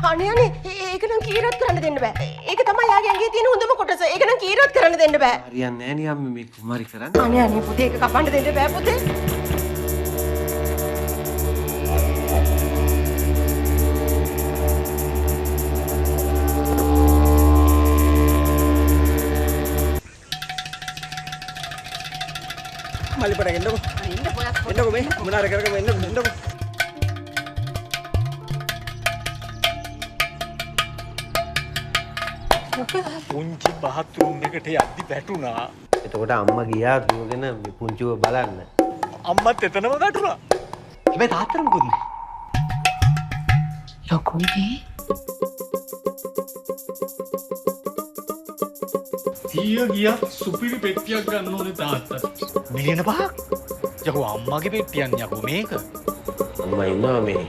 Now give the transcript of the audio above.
අනේ ඒක නම් කීරත් කරන්න දෙන්න බෑ. ඒක තමයි යාගේ ඇඟේ තියෙන හොඳම කොටස. ඒක නම් කීරත් කරන්න දෙන්න බෑ. හරියන්නේ නෑ නේ අම්මේ මේ කුමාරි කරන්නේ. අනේ පුතේ ඒක කපන්න දෙන්න බෑ පුතේ. මල්ලි පණ එන්නකො. එන්නකො මේ මොනාර කරගම එන්නකො. පුංචි බාත්රූම් එකට යද්දි වැටුණා. එතකොට අම්මා ගියා දුවගෙන මේ පුංචිව බලන්න. අම්මත් එතනම වැටුණා. හැබැයි තාත්තට මොකද? ලොකුනේ. ඊය ගියා සුපිරි පෙට්ටියක් ගන්න ඕනේ තාත්තා. මිලියන 5ක්. යකෝ අම්මගේ පෙට්ටියක් යකෝ මේක. අම්මා ඉන්නවා මේ